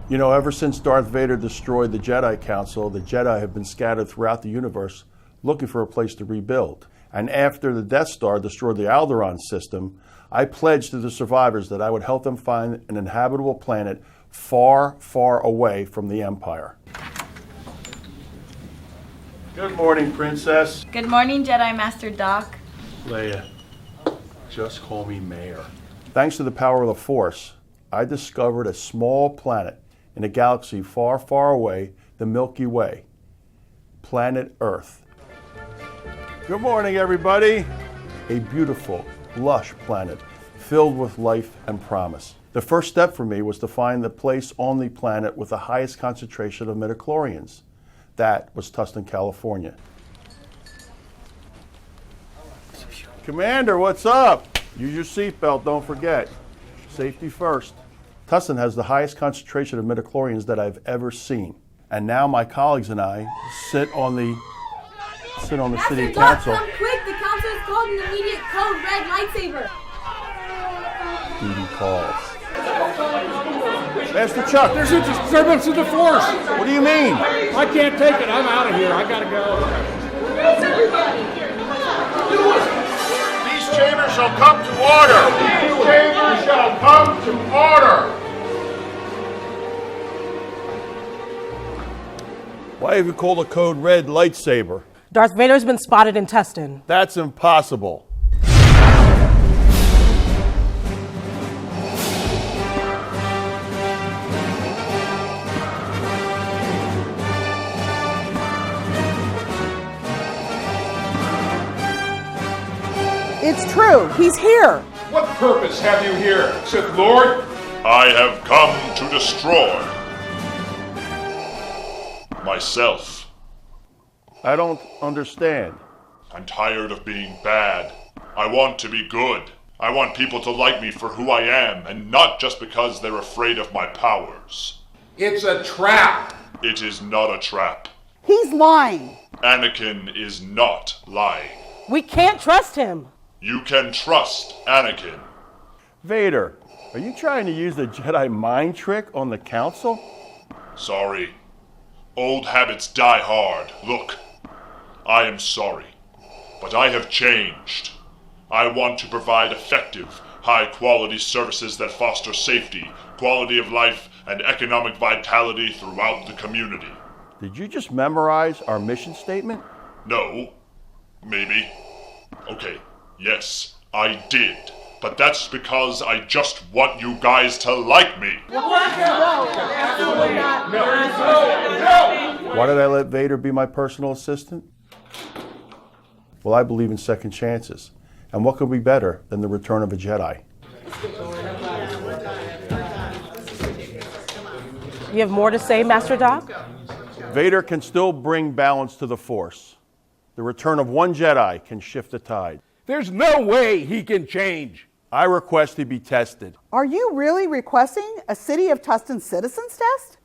You know, ever since Darth Vader destroyed the Jedi Council, the Jedi have been scattered throughout the universe looking for a place to rebuild. And after the Death Star destroyed the Alderaan system, I pledged to the survivors that I would help them find an inhabitable planet far, far away from the Empire. Good morning, Princess. Good morning, Jedi Master Doc. Leia, just call me Mayor. Thanks to the power of the Force, I discovered a small planet in a galaxy far, far away, the Milky Way, planet Earth. Good morning, everybody. A beautiful, lush planet filled with life and promise. The first step for me was to find the place on the planet with the highest concentration of midichlorians. That was Tustin, California. Commander, what's up? Use your seatbelt, don't forget. Safety first. Tustin has the highest concentration of midichlorians that I've ever seen. And now my colleagues and I sit on the city council. Come quick, the council has called an immediate code red lightsaber. Duty calls. Master Chuck. There's a disturbance of the Force. What do you mean? I can't take it. I'm out of here. I gotta go. These chambers shall come to order. These chambers shall come to order. Why have you called a code red lightsaber? Darth Vader's been spotted in Tustin. That's impossible. It's true. He's here. What purpose have you here, Sith Lord? I have come to destroy myself. I don't understand. I'm tired of being bad. I want to be good. I want people to like me for who I am, and not just because they're afraid of my powers. It's a trap. It is not a trap. He's lying. Anakin is not lying. We can't trust him. You can trust Anakin. Vader, are you trying to use the Jedi mind trick on the Council? Sorry. Old habits die hard. Look, I am sorry, but I have changed. I want to provide effective, high-quality services that foster safety, quality of life, and economic vitality throughout the community. Did you just memorize our mission statement? No. Maybe. Okay, yes, I did. But that's because I just want you guys to like me. Why did I let Vader be my personal assistant? Well, I believe in second chances. And what could be better than the return of a Jedi? You have more to say, Master Doc? Vader can still bring balance to the Force. The return of one Jedi can shift the tide. There's no way he can change. I request he be tested Are you really requesting a City of Tustin citizens test?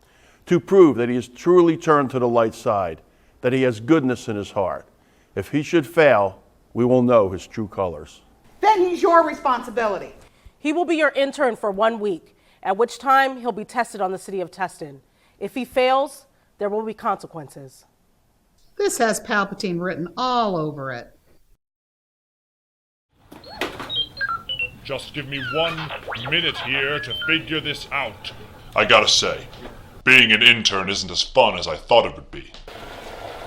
to prove that he has truly turned to the light side, that he has goodness in his heart. If he should fail, we will know his true colors. Then he's your responsibility. He will be your intern for 1 week, at which time he'll be tested on the city of Tustin. If he fails, there will be consequences. This has Palpatine written all over it. Just give me 1 minute here to figure this out. I gotta say, being an intern isn't as fun as I thought it would be.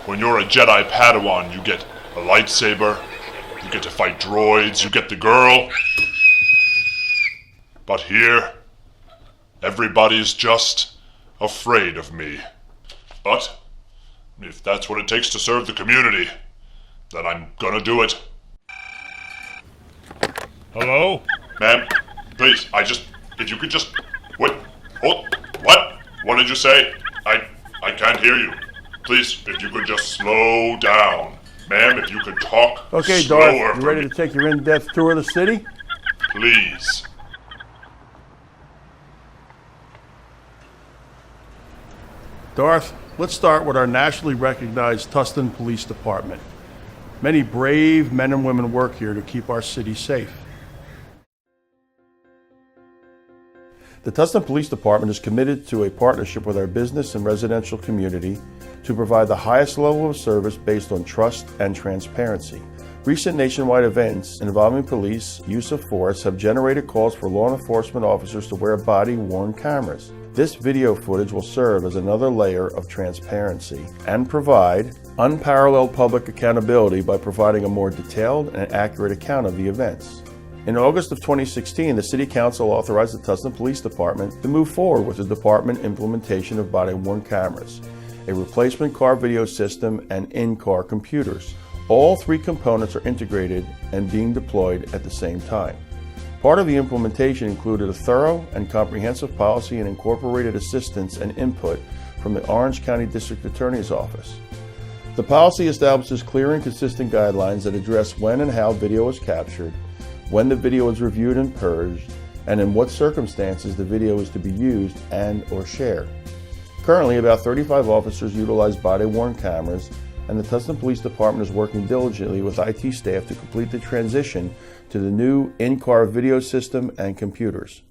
When you're a Jedi Padawan, you get a lightsaber, you get to fight droids, you get the girl. But here, everybody's just afraid of me. But if that's what it takes to serve the community, then I'm gonna do it. Hello? Ma'am, please, if you could just, what? What did you say? I can't hear you. Please, if you could just slow down. Ma'am, if you could talk Okay, slower. Darth, you ready to take your in-depth tour of the city? Please. Darth, let's start with our nationally recognized Tustin Police Department. Many brave men and women work here to keep our city safe. The Tustin Police Department is committed to a partnership with our business and residential community to provide the highest level of service based on trust and transparency. Recent nationwide events involving police use of force have generated calls for law enforcement officers to wear body-worn cameras. This video footage will serve as another layer of transparency and provide unparalleled public accountability by providing a more detailed and accurate account of the events. In August of 2016, the City Council authorized the Tustin Police Department to move forward with the department implementation of body-worn cameras, a replacement car video system, and in-car computers. All three components are integrated and being deployed at the same time. Part of the implementation included a thorough and comprehensive policy and incorporated assistance and input from the Orange County District Attorney's Office. The policy establishes clear and consistent guidelines that address when and how video is captured, when the video is reviewed and purged, and in what circumstances the video is to be used and/or shared. Currently, about 35 officers utilize body-worn cameras, and the Tustin Police Department is working diligently with IT staff to complete the transition to the new in-car video system and computers.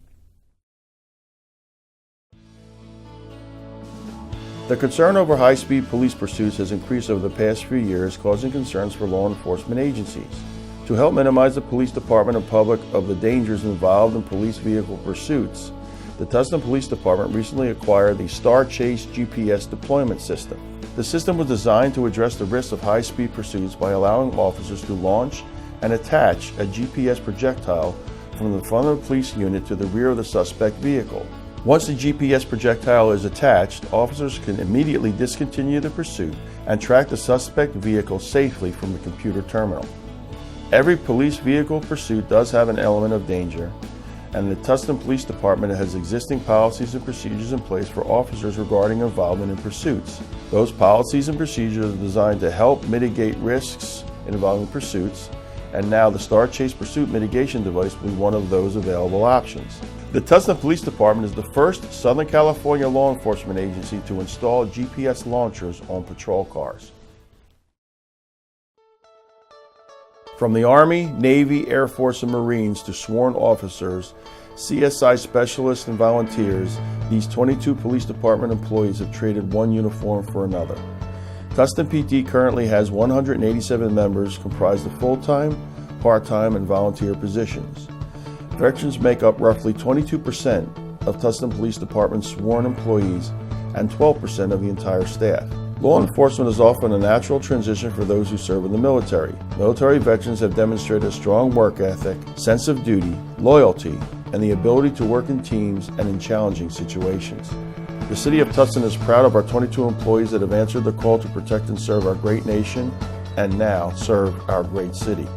The concern over high-speed police pursuits has increased over the past few years, causing concerns for law enforcement agencies. To help minimize the police department and public of the dangers involved in police vehicle pursuits, the Tustin Police Department recently acquired the Star Chase GPS deployment system. The system was designed to address the risks of high-speed pursuits by allowing officers to launch and attach a GPS projectile from the front of the police unit to the rear of the suspect vehicle. Once the GPS projectile is attached, officers can immediately discontinue the pursuit and track the suspect vehicle safely from the computer terminal. Every police vehicle pursuit does have an element of danger, and the Tustin Police Department has existing policies and procedures in place for officers regarding involvement in pursuits. Those policies and procedures are designed to help mitigate risks involving pursuits, and now the Star Chase Pursuit Mitigation Device will be one of those available options. The Tustin Police Department is the first Southern California law enforcement agency to install GPS launchers on patrol cars. From the Army, Navy, Air Force, and Marines to sworn officers, CSI specialists, and volunteers, these 22 police department employees have traded one uniform for another. Tustin PD currently has 187 members comprised of full-time, part-time, and volunteer positions. Veterans make up roughly 22% of Tustin Police Department's sworn employees and 12% of the entire staff. Law enforcement is often a natural transition for those who serve in the military. Military veterans have demonstrated a strong work ethic, sense of duty, loyalty, and the ability to work in teams and in challenging situations. The City of Tustin is proud of our 22 employees that have answered the call to protect and serve our great nation and now serve our great city.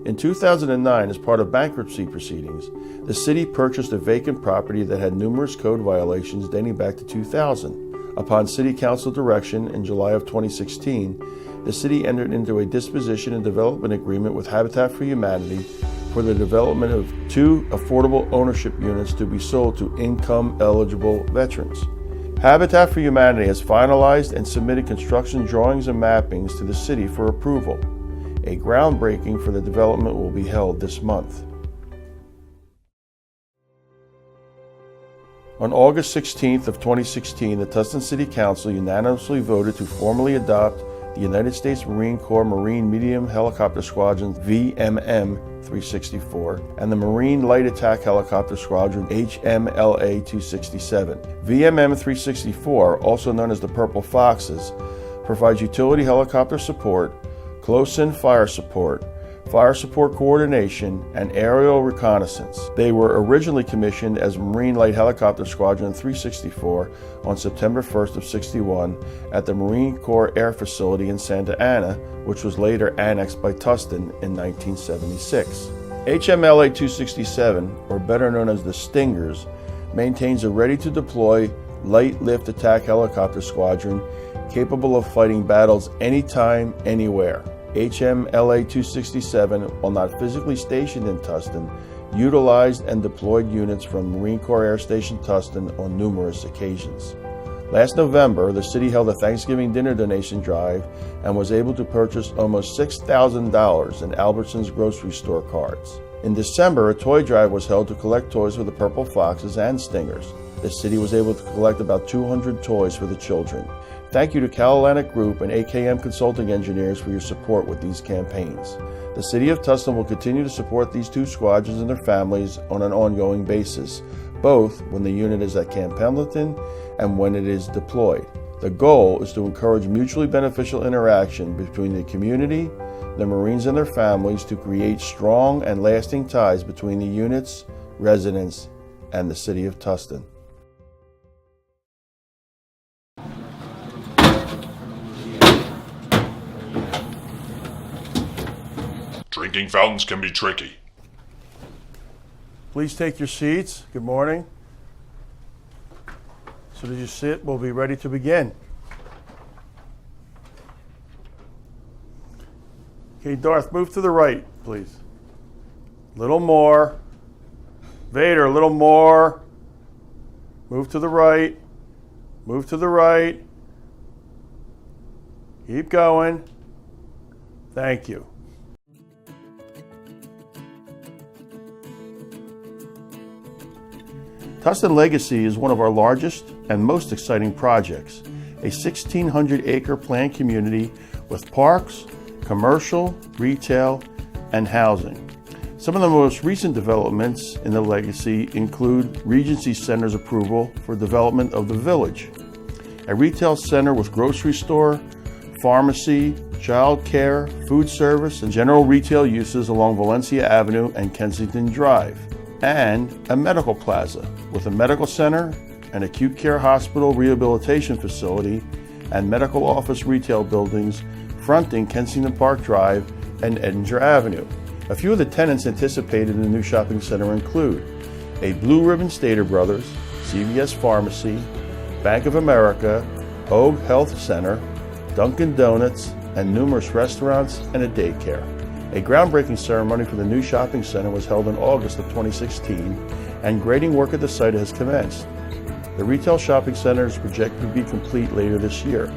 In 2009, as part of bankruptcy proceedings, the city purchased a vacant property that had numerous code violations dating back to 2000. Upon City Council direction in July of 2016, the city entered into a disposition and development agreement with Habitat for Humanity for the development of 2 affordable ownership units to be sold to income-eligible veterans. Habitat for Humanity has finalized and submitted construction drawings and mappings to the city for approval. A groundbreaking for the development will be held this month. On August 16th of 2016, the Tustin City Council unanimously voted to formally adopt the United States Marine Corps Marine Medium Helicopter Squadron VMM 364 and the Marine Light Attack Helicopter Squadron HMLA 267. VMM 364, also known as the Purple Foxes, provides utility helicopter support, close-in fire support coordination, and aerial reconnaissance. They were originally commissioned as Marine Light Helicopter Squadron 364 on September 1st of 61 at the Marine Corps Air Facility in Santa Ana, which was later annexed by Tustin in 1976. HMLA 267, or better known as the Stingers, maintains a ready-to-deploy light lift attack helicopter squadron capable of fighting battles anytime, anywhere. HMLA 267, while not physically stationed in Tustin, utilized and deployed units from Marine Corps Air Station Tustin on numerous occasions. Last November, the city held a Thanksgiving dinner donation drive and was able to purchase almost $6,000 in Albertsons grocery store cards. In December, a toy drive was held to collect toys for the Purple Foxes and Stingers. The city was able to collect about 200 toys for the children. Thank you to Cal Atlantic Group and AKM Consulting Engineers for your support with these campaigns. The City of Tustin will continue to support these two squadrons and their families on an ongoing basis, both when the unit is at Camp Pendleton and when it is deployed. The goal is to encourage mutually beneficial interaction between the community, the Marines and their families to create strong and lasting ties between the units, residents, and the City of Tustin. Drinking fountains can be tricky. Please take your seats. Good morning. So as you sit, we'll be ready to begin. Okay, Darth, move to the right, please. A little more. Vader, a little more. Move to the right. Move to the right. Keep going. Thank you. Tustin Legacy is one of our largest and most exciting projects, a 1,600-acre planned community with parks, commercial, retail, and housing. Some of the most recent developments in the Legacy include Regency Center's approval for development of the Village, a retail center with grocery store, pharmacy, child care, food service, and general retail uses along Valencia Avenue and Kensington Drive, and a medical plaza with a medical center, an acute care hospital rehabilitation facility, and medical office retail buildings fronting Kensington Park Drive and Edinger Avenue. A few of the tenants anticipated in the new shopping center include a Blue Ribbon Stater Brothers, CVS Pharmacy, Bank of America, Hoag Health Center, Dunkin' Donuts, and numerous restaurants and a daycare. A groundbreaking ceremony for the new shopping center was held in August of 2016, and grading work at the site has commenced. The retail shopping center is projected to be complete later this year.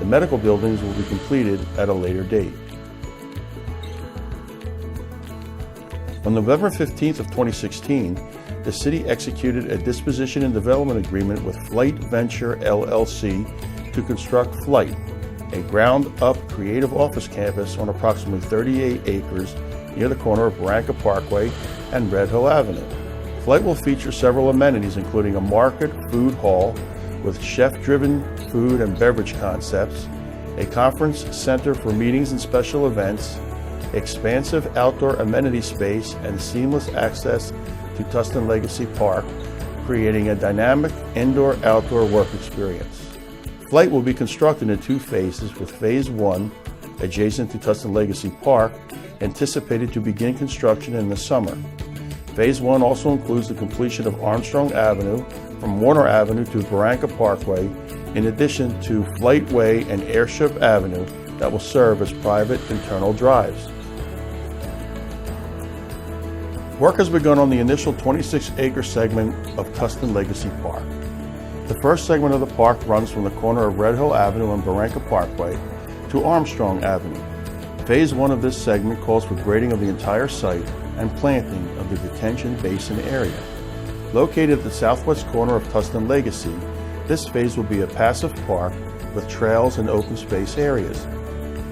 The medical buildings will be completed at a later date. On November 15th of 2016, the city executed a disposition and development agreement with Flight Venture LLC to construct Flight, a ground-up creative office campus on approximately 38 acres near the corner of Barranca Parkway and Red Hill Avenue. Flight will feature several amenities, including a market food hall with chef-driven food and beverage concepts, a conference center for meetings and special events, expansive outdoor amenity space, and seamless access to Tustin Legacy Park, creating a dynamic indoor-outdoor work experience. Flight will be constructed in 2 phases, with Phase 1, adjacent to Tustin Legacy Park, anticipated to begin construction in the summer. Phase 1 also includes the completion of Armstrong Avenue from Warner Avenue to Barranca Parkway, in addition to Flight Way and Airship Avenue that will serve as private internal drives. Work has begun on the initial 26-acre segment of Tustin Legacy Park. The first segment of the park runs from the corner of Red Hill Avenue and Barranca Parkway to Armstrong Avenue. Phase 1 of this segment calls for grading of the entire site and planting of the detention basin area. Located at the southwest corner of Tustin Legacy, this phase will be a passive park with trails and open space areas.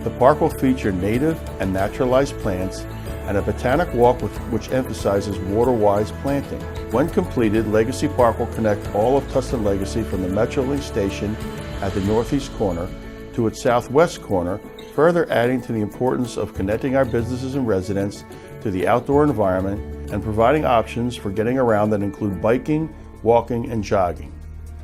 The park will feature native and naturalized plants and a botanic walk which emphasizes water-wise planting. When completed, Legacy Park will connect all of Tustin Legacy from the Metrolink station at the northeast corner to its southwest corner, further adding to the importance of connecting our businesses and residents to the outdoor environment and providing options for getting around that include biking, walking, and jogging.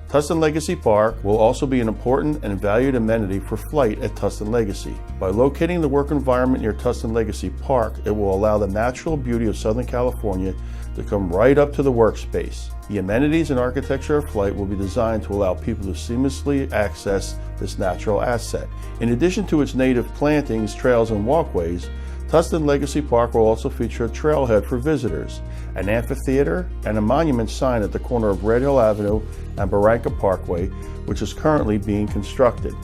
Tustin Legacy Park will also be an important and valued amenity for Flight at Tustin Legacy. By locating the work environment near Tustin Legacy Park, it will allow the natural beauty of Southern California to come right up to the workspace. The amenities and architecture of Flight will be designed to allow people to seamlessly access this natural asset. In addition to its native plantings, trails, and walkways, Tustin Legacy Park will also feature a trailhead for visitors, an amphitheater, and a monument sign at the corner of Red Hill Avenue and Barranca Parkway, which is currently being constructed.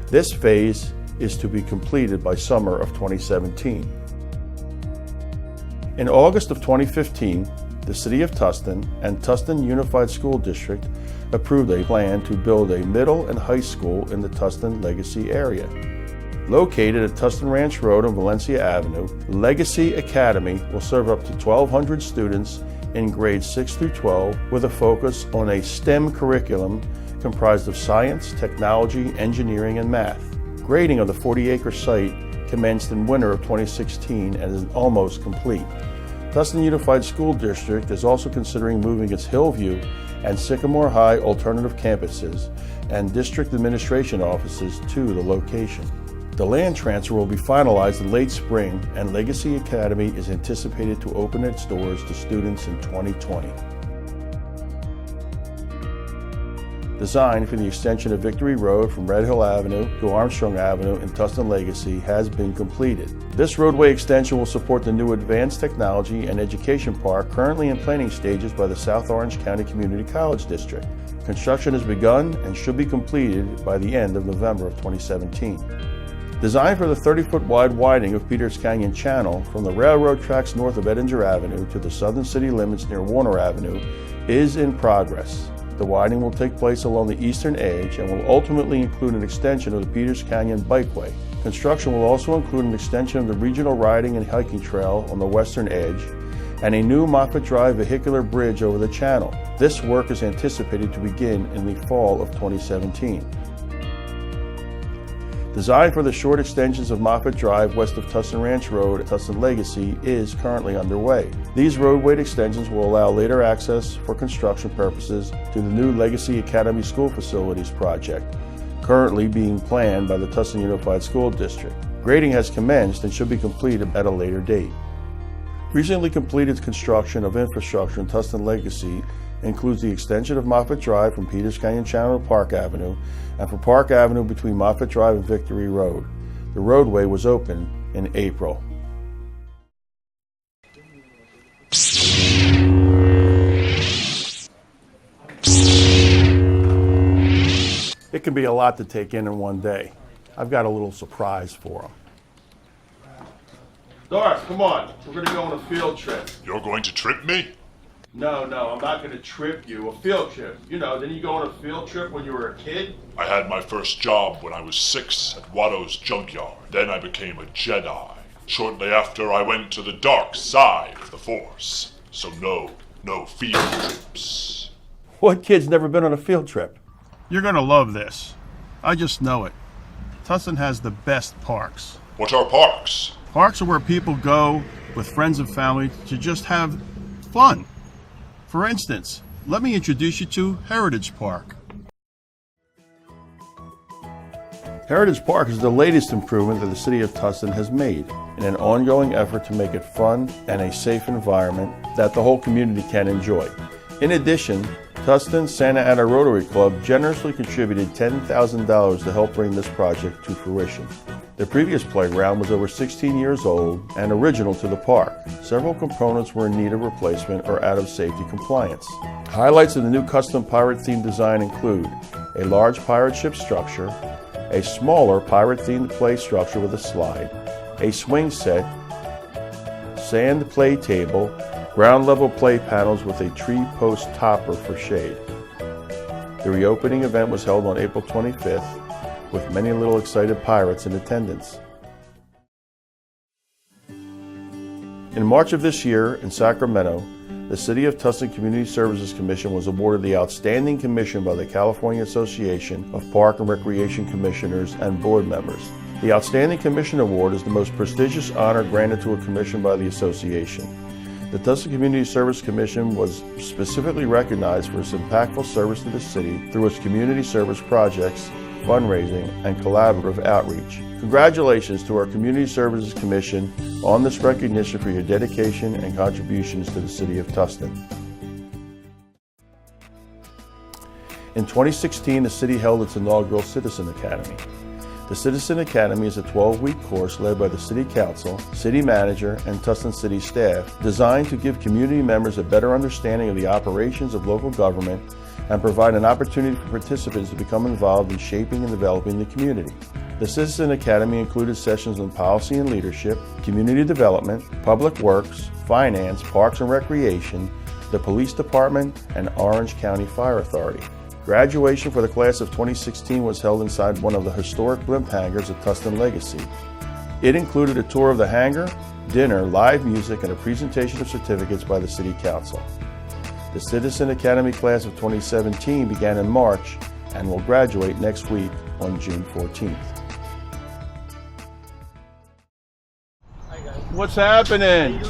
This phase is to be completed by summer of 2017. In August of 2015, the City of Tustin and Tustin Unified School District approved a plan to build a middle and high school in the Tustin Legacy area. Located at Tustin Ranch Road and Valencia Avenue, Legacy Academy will serve up to 1,200 students in grades 6 through 12 with a focus on a STEM curriculum comprised of science, technology, engineering, and math. Grading of the 40-acre site commenced in winter of 2016 and is almost complete. Tustin Unified School District is also considering moving its Hillview and Sycamore High alternative campuses and district administration offices to the location. The land transfer will be finalized in late spring, and Legacy Academy is anticipated to open its doors to students in 2020. Design for the extension of Victory Road from Red Hill Avenue to Armstrong Avenue in Tustin Legacy has been completed. This roadway extension will support the new Advanced Technology and Education Park currently in planning stages by the South Orange County Community College District. Construction has begun and should be completed by the end of November of 2017. Design for the 30-foot wide widening of Peters Canyon Channel from the railroad tracks north of Edinger Avenue to the southern city limits near Warner Avenue is in progress. The widening will take place along the eastern edge and will ultimately include an extension of the Peters Canyon Bikeway. Construction will also include an extension of the regional riding and hiking trail on the western edge and a new Moffett Drive vehicular bridge over the channel. This work is anticipated to begin in the fall of 2017. Design for the short extensions of Moffett Drive west of Tustin Ranch Road and Tustin Legacy is currently underway. These roadway extensions will allow later access for construction purposes to the new Legacy Academy School Facilities project, currently being planned by the Tustin Unified School District. Grading has commenced and should be completed at a later date. Recently completed construction of infrastructure in Tustin Legacy includes the extension of Moffett Drive from Peters Canyon Channel to Park Avenue and from Park Avenue between Moffett Drive and Victory Road. The roadway was opened in April. It can be a lot to take in one day. I've got a little surprise for them. Darth, come on. We're going to go on a field trip. You're going to trip me? No, I'm not going to trip you. A field trip. You know, didn't you go on a field trip when you were a kid? I had my first job when I was 6 at Watto's junkyard. Then I became a Jedi. Shortly after, I went to the dark side of the Force. So no field trips. What kid's never been on a field trip? You're going to love this. I just know it. Tustin has the best parks. What are parks? Parks are where people go with friends and family to just have fun. For instance, let me introduce you to Heritage Park. Heritage Park is the latest improvement that the City of Tustin has made in an ongoing effort to make it fun and a safe environment that the whole community can enjoy. In addition, Tustin Santa Ana Rotary Club generously contributed $10,000 to help bring this project to fruition. The previous playground was over 16 years old and original to the park. Several components were in need of replacement or out of safety compliance. Highlights of the new custom pirate-themed design include a large pirate ship structure, a smaller pirate-themed play structure with a slide, a swing set, sand play table, ground-level play panels with a tree post topper for shade. The reopening event was held on April 25th, with many little excited pirates in attendance. In March of this year, in Sacramento, the City of Tustin Community Services Commission was awarded the Outstanding Commission by the California Association of Park and Recreation Commissioners and Board Members. The Outstanding Commission Award is the most prestigious honor granted to a commission by the association. The Tustin Community Service Commission was specifically recognized for its impactful service to the city through its community service projects, fundraising, and collaborative outreach. Congratulations to our Community Services Commission on this recognition for your dedication and contributions to the City of Tustin. In 2016, the city held its inaugural Citizen Academy. The Citizen Academy is a 12-week course led by the City Council, City Manager, and Tustin City staff designed to give community members a better understanding of the operations of local government and provide an opportunity for participants to become involved in shaping and developing the community. The Citizen Academy included sessions on policy and leadership, community development, public works, finance, parks and recreation, the police department, and Orange County Fire Authority. Graduation for the class of 2016 was held inside one of the historic blimp hangars at Tustin Legacy. It included a tour of the hangar, dinner, live music, and a presentation of certificates by the City Council. The Citizen Academy class of 2017 began in March and will graduate next week on June 14th. What's happening?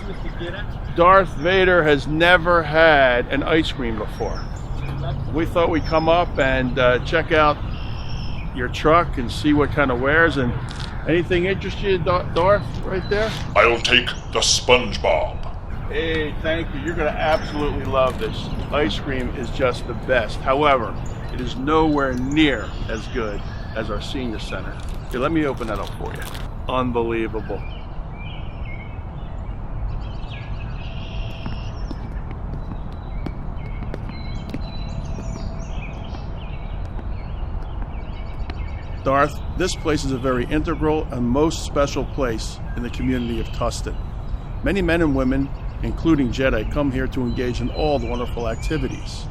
Darth Vader has never had an ice cream before. We thought we'd come up and check out your truck and see what kind of wares. And anything interest you, Darth, right there? I'll take the SpongeBob. Hey, thank you. You're going to absolutely love this. Ice cream is just the best. However, it is nowhere near as good as our senior center. Here, let me open that up for you. Unbelievable. Darth, this place is a very integral and most special place in the community of Tustin. Many men and women, including Jedi, come here to engage in all the wonderful activities.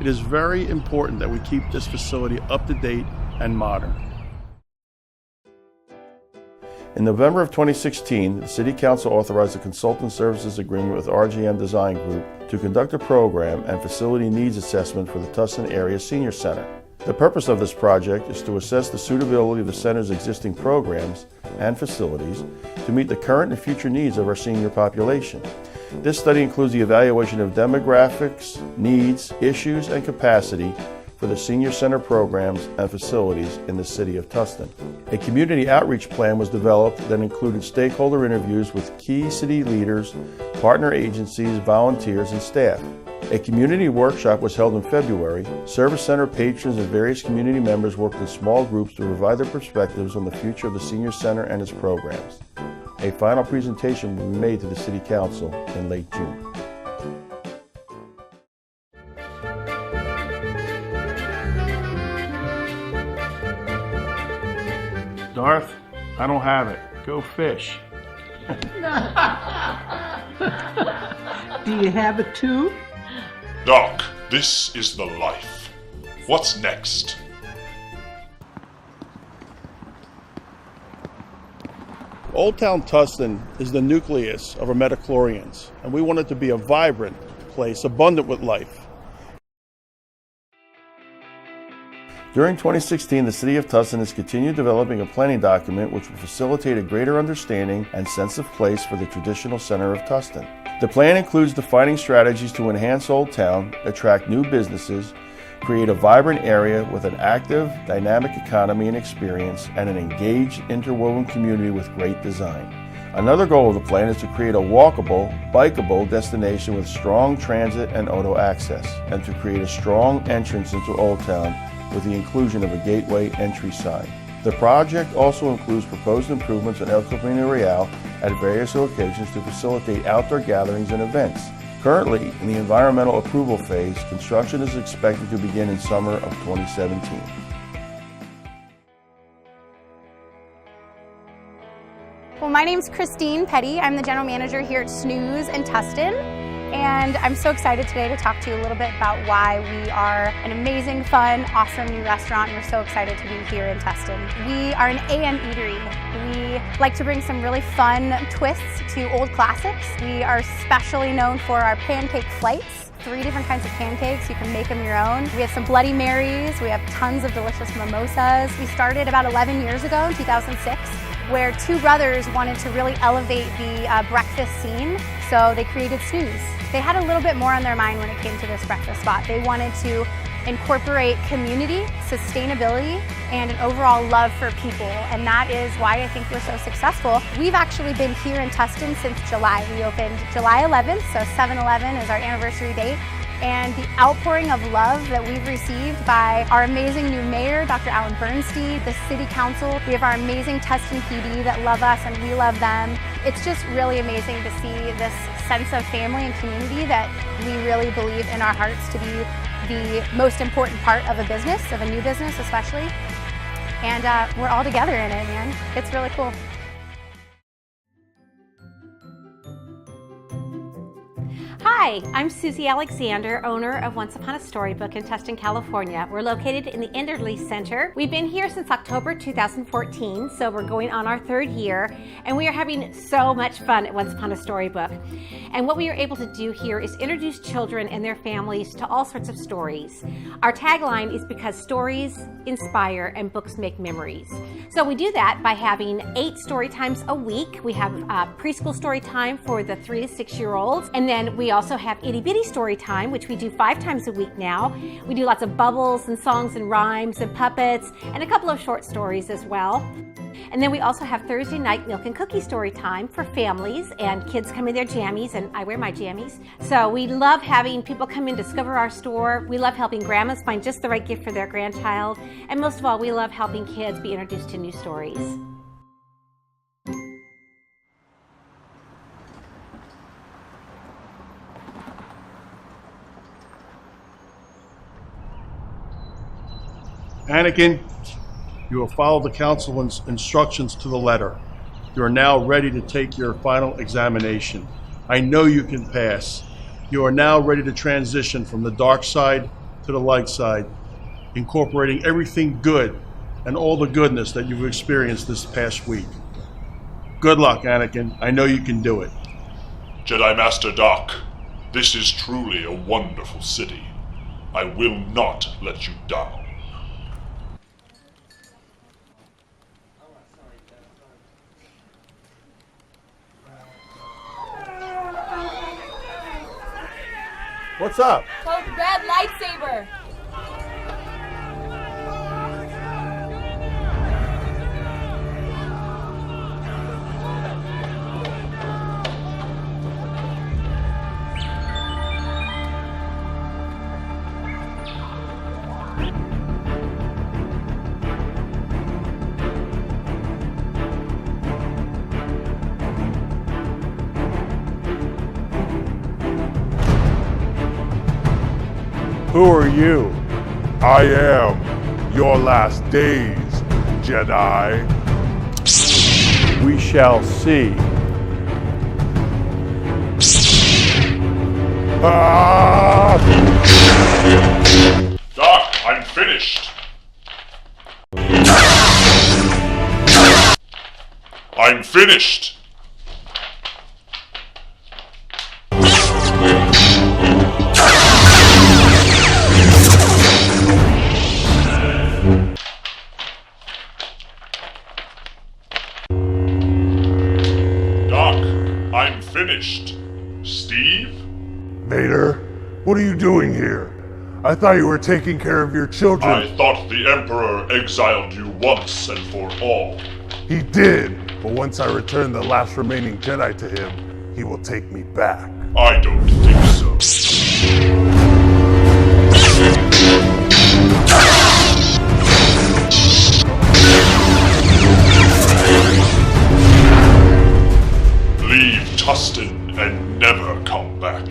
It is very important that we keep this facility up to date and modern. In November of 2016, the City Council authorized a consultant services agreement with RGM Design Group to conduct a program and facility needs assessment for the Tustin Area Senior Center. The purpose of this project is to assess the suitability of the center's existing programs and facilities to meet the current and future needs of our senior population. This study includes the evaluation of demographics, needs, issues, and capacity for the senior center programs and facilities in the city of Tustin. A community outreach plan was developed that included stakeholder interviews with key city leaders, partner agencies, volunteers, and staff. A community workshop was held in February. Service center patrons and various community members worked in small groups to provide their perspectives on the future of the senior center and its programs. A final presentation will be made to the City Council in late June. Darth, I don't have it. Go fish. Do you have it too? Doc, this is the life. What's next? Oldtown Tustin is the nucleus of our metachlorians, and we want it to be a vibrant place, abundant with life. During 2016, the City of Tustin has continued developing a planning document which will facilitate a greater understanding and sense of place for the traditional center of Tustin. The plan includes defining strategies to enhance Old Town, attract new businesses, create a vibrant area with an active, dynamic economy and experience, and an engaged, interwoven community with great design. Another goal of the plan is to create a walkable, bikeable destination with strong transit and auto access, and to create a strong entrance into Old Town with the inclusion of a gateway entry sign. The project also includes proposed improvements in El Camino Real at various locations to facilitate outdoor gatherings and events. Currently, in the environmental approval phase, construction is expected to begin in summer of 2017. Well, my name's Christine Petty. I'm the general manager here at Snooze in Tustin. And I'm so excited today to talk to you a little bit about why we are an amazing, fun, awesome new restaurant, and we're so excited to be here in Tustin. We are an AM eatery. We like to bring some really fun twists to old classics. We are especially known for our pancake flights. 3 different kinds of pancakes. You can make them your own. We have some Bloody Marys. We have tons of delicious mimosas. We started about 11 years ago in 2006. Where 2 brothers wanted to really elevate the breakfast scene, so they created Snooze. They had a little bit more on their mind when it came to this breakfast spot. They wanted to incorporate community, sustainability, and an overall love for people, and that is why I think we're so successful. We've actually been here in Tustin since July. We opened July 11th, so 7/11 is our anniversary date. And the outpouring of love that we've received by our amazing new mayor, Dr. Alan Bernstein, the city council. We have our amazing Tustin PD that love us and we love them. It's just really amazing to see this sense of family and community that we really believe in our hearts to be the most important part of a business, of a new business especially. and we're all together in it, man. It's really cool. Hi, I'm Susie Alexander, owner of Once Upon a Storybook in Tustin, California. We're located in the Enderle Center. We've been here since October 2014, so we're going on our 3rd year, and we are having so much fun at Once Upon a Storybook. And what we are able to do here is introduce children and their families to all sorts of stories. Our tagline is because stories inspire and books make memories. So we do that by having 8 story times a week. We have preschool story time for the 3 to 6-year-olds, and then we also have itty bitty story time, which we do 5 times a week now. We do lots of bubbles and songs and rhymes and puppets and a couple of short stories as well. And then we also have Thursday night milk and cookie story time for families, and kids come in their jammies, and I wear my jammies. So we love having people come in, discover our store. We love helping grandmas find just the right gift for their grandchild. And most of all, we love helping kids be introduced to new stories. Anakin, you have followed the council's instructions to the letter. You are now ready to take your final examination. I know you can pass. You are now ready to transition from the dark side to the light side, incorporating everything good and all the goodness that you've experienced this past week. Good luck, Anakin. I know you can do it. Jedi Master Doc, this is truly a wonderful city. I will not let you down. What's up? Code red lightsaber. Who are you? I am your last days, Jedi. We shall see. Ah! Doc, I'm finished. I'm finished. I'm finished. Steve? Vader, what are you doing here? I thought you were taking care of your children. I thought the Emperor exiled you once and for all. He did, but once I return the last remaining Jedi to him, he will take me back. I don't think so. Leave Tustin and never come back.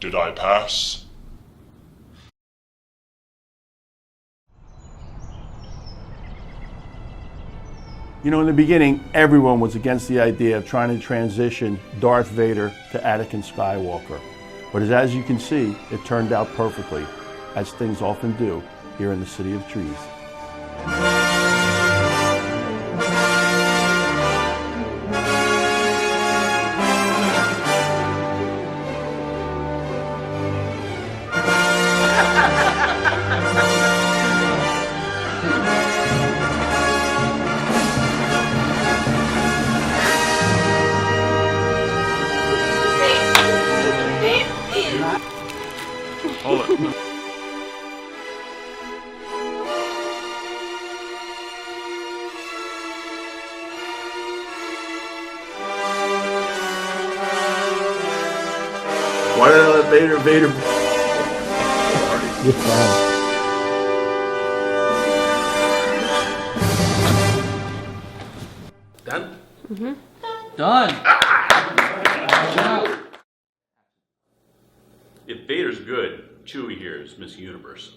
Did I pass? You know, in the beginning, everyone was against the idea of trying to transition Darth Vader to Anakin Skywalker. But as you can see, it turned out perfectly, as things often do here in the City of Trees. Hold it. Why did I let Vader? You're fine. Done? Done. Ah! If Vader's good, Chewie here is Miss Universe.